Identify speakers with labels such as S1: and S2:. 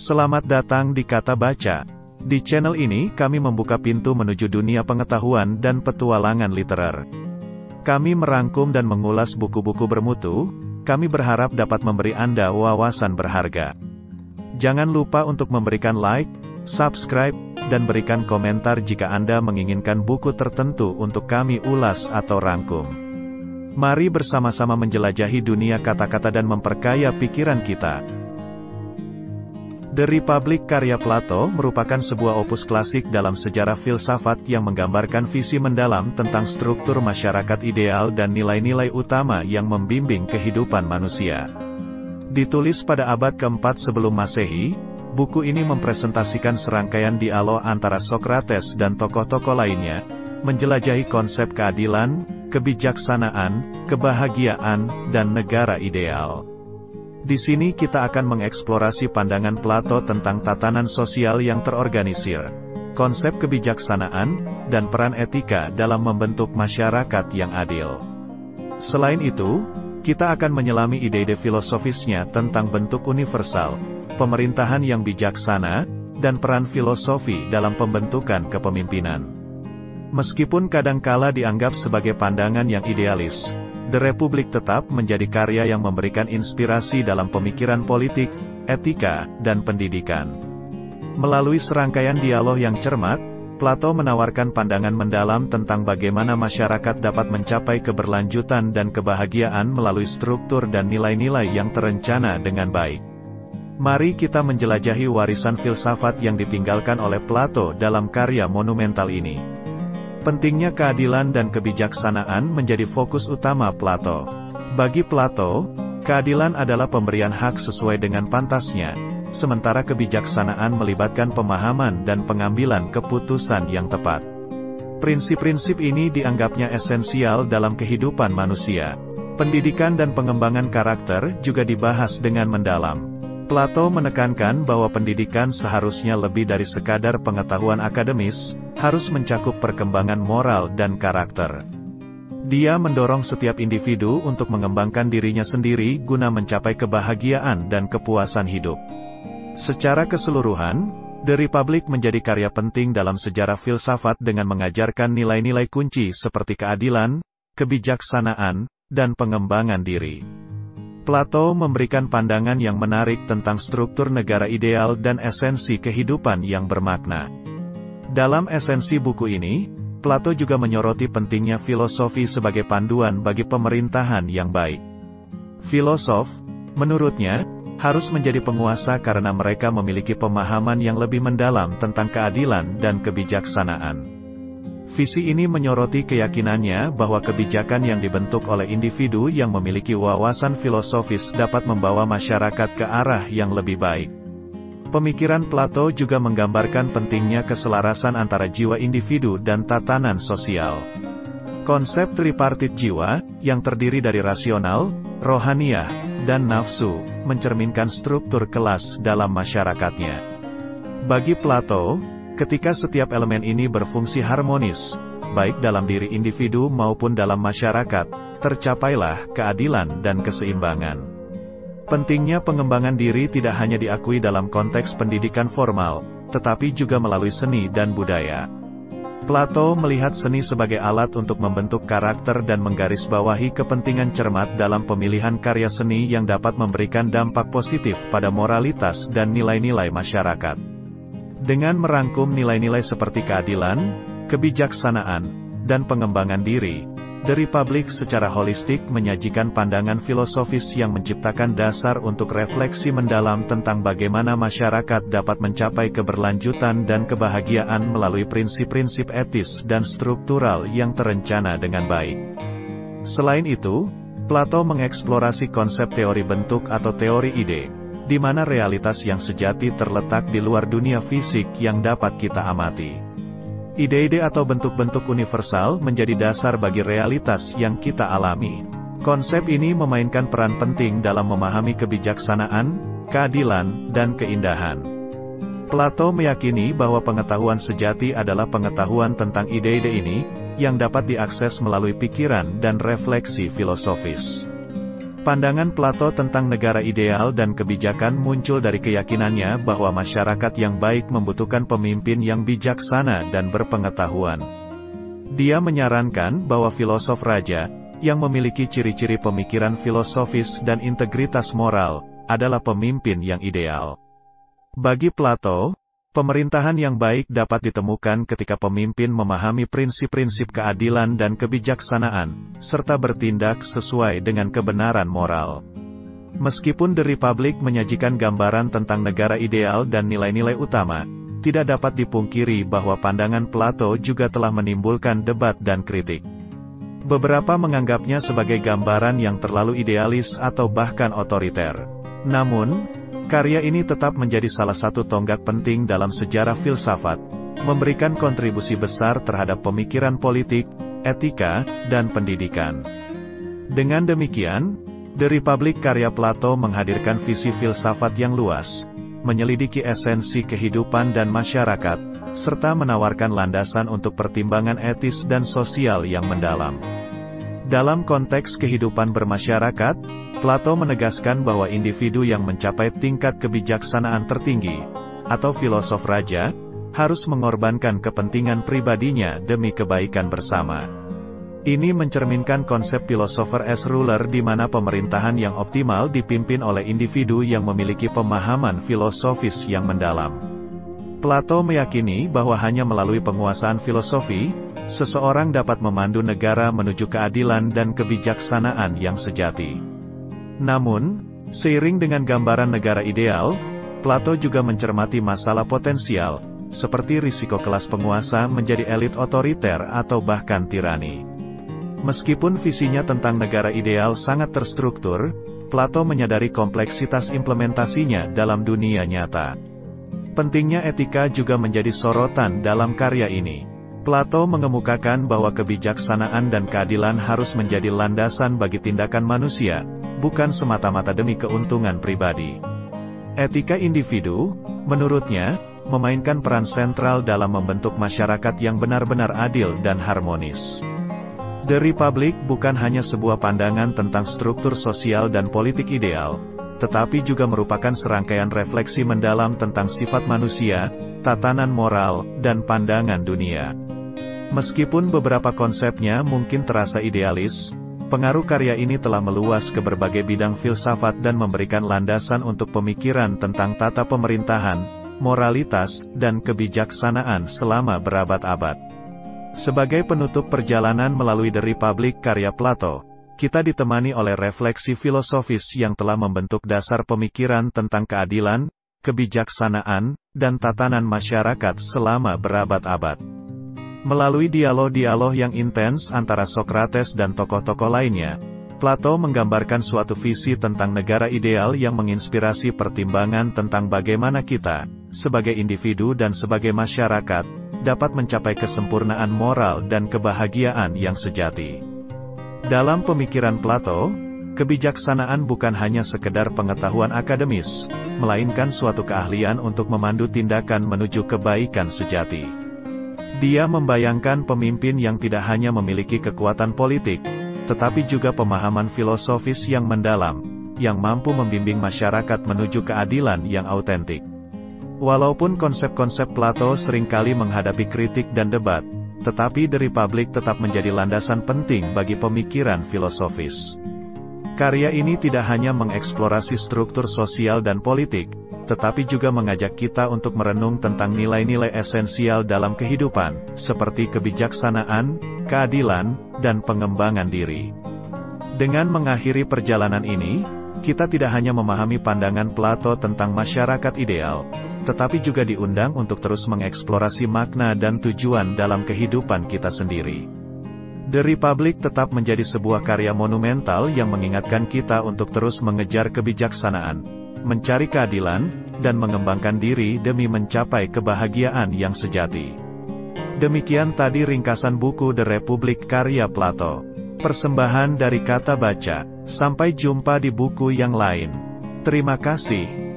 S1: Selamat datang di Kata Baca. Di channel ini kami membuka pintu menuju dunia pengetahuan dan petualangan literer. Kami merangkum dan mengulas buku-buku bermutu. Kami berharap dapat memberi Anda wawasan berharga. Jangan lupa untuk memberikan like, subscribe, dan berikan komentar jika Anda menginginkan buku tertentu untuk kami ulas atau rangkum. Mari bersama-sama menjelajahi dunia kata-kata dan memperkaya pikiran kita. The Republic karya Plato merupakan sebuah opus klasik dalam sejarah filsafat yang menggambarkan visi mendalam tentang struktur masyarakat ideal dan nilai-nilai utama yang membimbing kehidupan manusia. Ditulis pada abad keempat sebelum Masehi, buku ini mempresentasikan serangkaian dialog antara Socrates dan tokoh-tokoh lainnya, menjelajahi konsep keadilan, kebijaksanaan, kebahagiaan, dan negara ideal. Di sini kita akan mengeksplorasi pandangan Plato tentang tatanan sosial yang terorganisir, konsep kebijaksanaan, dan peran etika dalam membentuk masyarakat yang adil. Selain itu, kita akan menyelami ide-ide filosofisnya tentang bentuk universal, pemerintahan yang bijaksana, dan peran filosofi dalam pembentukan kepemimpinan. Meskipun kadangkala dianggap sebagai pandangan yang idealis, The Republic tetap menjadi karya yang memberikan inspirasi dalam pemikiran politik, etika, dan pendidikan. Melalui serangkaian dialog yang cermat, Plato menawarkan pandangan mendalam tentang bagaimana masyarakat dapat mencapai keberlanjutan dan kebahagiaan melalui struktur dan nilai-nilai yang terencana dengan baik. Mari kita menjelajahi warisan filsafat yang ditinggalkan oleh Plato dalam karya monumental ini. Pentingnya keadilan dan kebijaksanaan menjadi fokus utama Plato. Bagi Plato, keadilan adalah pemberian hak sesuai dengan pantasnya, sementara kebijaksanaan melibatkan pemahaman dan pengambilan keputusan yang tepat. Prinsip-prinsip ini dianggapnya esensial dalam kehidupan manusia. Pendidikan dan pengembangan karakter juga dibahas dengan mendalam. Plato menekankan bahwa pendidikan seharusnya lebih dari sekadar pengetahuan akademis, harus mencakup perkembangan moral dan karakter. Dia mendorong setiap individu untuk mengembangkan dirinya sendiri guna mencapai kebahagiaan dan kepuasan hidup. Secara keseluruhan, The Republic menjadi karya penting dalam sejarah filsafat dengan mengajarkan nilai-nilai kunci seperti keadilan, kebijaksanaan, dan pengembangan diri. Plato memberikan pandangan yang menarik tentang struktur negara ideal dan esensi kehidupan yang bermakna. Dalam esensi buku ini, Plato juga menyoroti pentingnya filosofi sebagai panduan bagi pemerintahan yang baik. Filosof, menurutnya, harus menjadi penguasa karena mereka memiliki pemahaman yang lebih mendalam tentang keadilan dan kebijaksanaan. Visi ini menyoroti keyakinannya bahwa kebijakan yang dibentuk oleh individu yang memiliki wawasan filosofis dapat membawa masyarakat ke arah yang lebih baik. Pemikiran Plato juga menggambarkan pentingnya keselarasan antara jiwa individu dan tatanan sosial. Konsep tripartit jiwa, yang terdiri dari rasional, rohaniah, dan nafsu, mencerminkan struktur kelas dalam masyarakatnya. Bagi Plato, ketika setiap elemen ini berfungsi harmonis, baik dalam diri individu maupun dalam masyarakat, tercapailah keadilan dan keseimbangan. Pentingnya pengembangan diri tidak hanya diakui dalam konteks pendidikan formal, tetapi juga melalui seni dan budaya. Plato melihat seni sebagai alat untuk membentuk karakter dan menggarisbawahi kepentingan cermat dalam pemilihan karya seni yang dapat memberikan dampak positif pada moralitas dan nilai-nilai masyarakat. Dengan merangkum nilai-nilai seperti keadilan, kebijaksanaan, dan pengembangan diri, The Republic secara holistik menyajikan pandangan filosofis yang menciptakan dasar untuk refleksi mendalam tentang bagaimana masyarakat dapat mencapai keberlanjutan dan kebahagiaan melalui prinsip-prinsip etis dan struktural yang terencana dengan baik. Selain itu, Plato mengeksplorasi konsep teori bentuk atau teori ide, di mana realitas yang sejati terletak di luar dunia fisik yang dapat kita amati. Ide-ide atau bentuk-bentuk universal menjadi dasar bagi realitas yang kita alami. Konsep ini memainkan peran penting dalam memahami kebijaksanaan, keadilan, dan keindahan. Plato meyakini bahwa pengetahuan sejati adalah pengetahuan tentang ide-ide ini, yang dapat diakses melalui pikiran dan refleksi filosofis. Pandangan Plato tentang negara ideal dan kebijakan muncul dari keyakinannya bahwa masyarakat yang baik membutuhkan pemimpin yang bijaksana dan berpengetahuan. Dia menyarankan bahwa filosof raja, yang memiliki ciri-ciri pemikiran filosofis dan integritas moral, adalah pemimpin yang ideal. Bagi Plato, pemerintahan yang baik dapat ditemukan ketika pemimpin memahami prinsip-prinsip keadilan dan kebijaksanaan, serta bertindak sesuai dengan kebenaran moral. Meskipun The Republic menyajikan gambaran tentang negara ideal dan nilai-nilai utama, tidak dapat dipungkiri bahwa pandangan Plato juga telah menimbulkan debat dan kritik. Beberapa menganggapnya sebagai gambaran yang terlalu idealis atau bahkan otoriter. Namun, karya ini tetap menjadi salah satu tonggak penting dalam sejarah filsafat, memberikan kontribusi besar terhadap pemikiran politik, etika, dan pendidikan. Dengan demikian, The Republic karya Plato menghadirkan visi filsafat yang luas, menyelidiki esensi kehidupan dan masyarakat, serta menawarkan landasan untuk pertimbangan etis dan sosial yang mendalam. Dalam konteks kehidupan bermasyarakat, Plato menegaskan bahwa individu yang mencapai tingkat kebijaksanaan tertinggi, atau filosof raja, harus mengorbankan kepentingan pribadinya demi kebaikan bersama. Ini mencerminkan konsep philosopher as ruler di mana pemerintahan yang optimal dipimpin oleh individu yang memiliki pemahaman filosofis yang mendalam. Plato meyakini bahwa hanya melalui penguasaan filosofi, seseorang dapat memandu negara menuju keadilan dan kebijaksanaan yang sejati. Namun, seiring dengan gambaran negara ideal, Plato juga mencermati masalah potensial, seperti risiko kelas penguasa menjadi elit otoriter atau bahkan tirani. Meskipun visinya tentang negara ideal sangat terstruktur, Plato menyadari kompleksitas implementasinya dalam dunia nyata. Pentingnya etika juga menjadi sorotan dalam karya ini. Plato mengemukakan bahwa kebijaksanaan dan keadilan harus menjadi landasan bagi tindakan manusia, bukan semata-mata demi keuntungan pribadi. Etika individu, menurutnya, memainkan peran sentral dalam membentuk masyarakat yang benar-benar adil dan harmonis. The Republic bukan hanya sebuah pandangan tentang struktur sosial dan politik ideal, tetapi juga merupakan serangkaian refleksi mendalam tentang sifat manusia, tatanan moral, dan pandangan dunia. Meskipun beberapa konsepnya mungkin terasa idealis, pengaruh karya ini telah meluas ke berbagai bidang filsafat dan memberikan landasan untuk pemikiran tentang tata pemerintahan, moralitas, dan kebijaksanaan selama berabad-abad. Sebagai penutup perjalanan melalui The Republic karya Plato, kita ditemani oleh refleksi filosofis yang telah membentuk dasar pemikiran tentang keadilan, kebijaksanaan, dan tatanan masyarakat selama berabad-abad. Melalui dialog-dialog yang intens antara Socrates dan tokoh-tokoh lainnya, Plato menggambarkan suatu visi tentang negara ideal yang menginspirasi pertimbangan tentang bagaimana kita, sebagai individu dan sebagai masyarakat, dapat mencapai kesempurnaan moral dan kebahagiaan yang sejati. Dalam pemikiran Plato, kebijaksanaan bukan hanya sekedar pengetahuan akademis, melainkan suatu keahlian untuk memandu tindakan menuju kebaikan sejati. Dia membayangkan pemimpin yang tidak hanya memiliki kekuatan politik, tetapi juga pemahaman filosofis yang mendalam, yang mampu membimbing masyarakat menuju keadilan yang autentik. Walaupun konsep-konsep Plato seringkali menghadapi kritik dan debat, tetapi The Republic tetap menjadi landasan penting bagi pemikiran filosofis. Karya ini tidak hanya mengeksplorasi struktur sosial dan politik, tetapi juga mengajak kita untuk merenung tentang nilai-nilai esensial dalam kehidupan, seperti kebijaksanaan, keadilan, dan pengembangan diri. Dengan mengakhiri perjalanan ini, kita tidak hanya memahami pandangan Plato tentang masyarakat ideal, tetapi juga diundang untuk terus mengeksplorasi makna dan tujuan dalam kehidupan kita sendiri. The Republic tetap menjadi sebuah karya monumental yang mengingatkan kita untuk terus mengejar kebijaksanaan, mencari keadilan, dan mengembangkan diri demi mencapai kebahagiaan yang sejati. Demikian tadi ringkasan buku The Republic karya Plato. Persembahan dari Kata Baca. Sampai jumpa di buku yang lain. Terima kasih.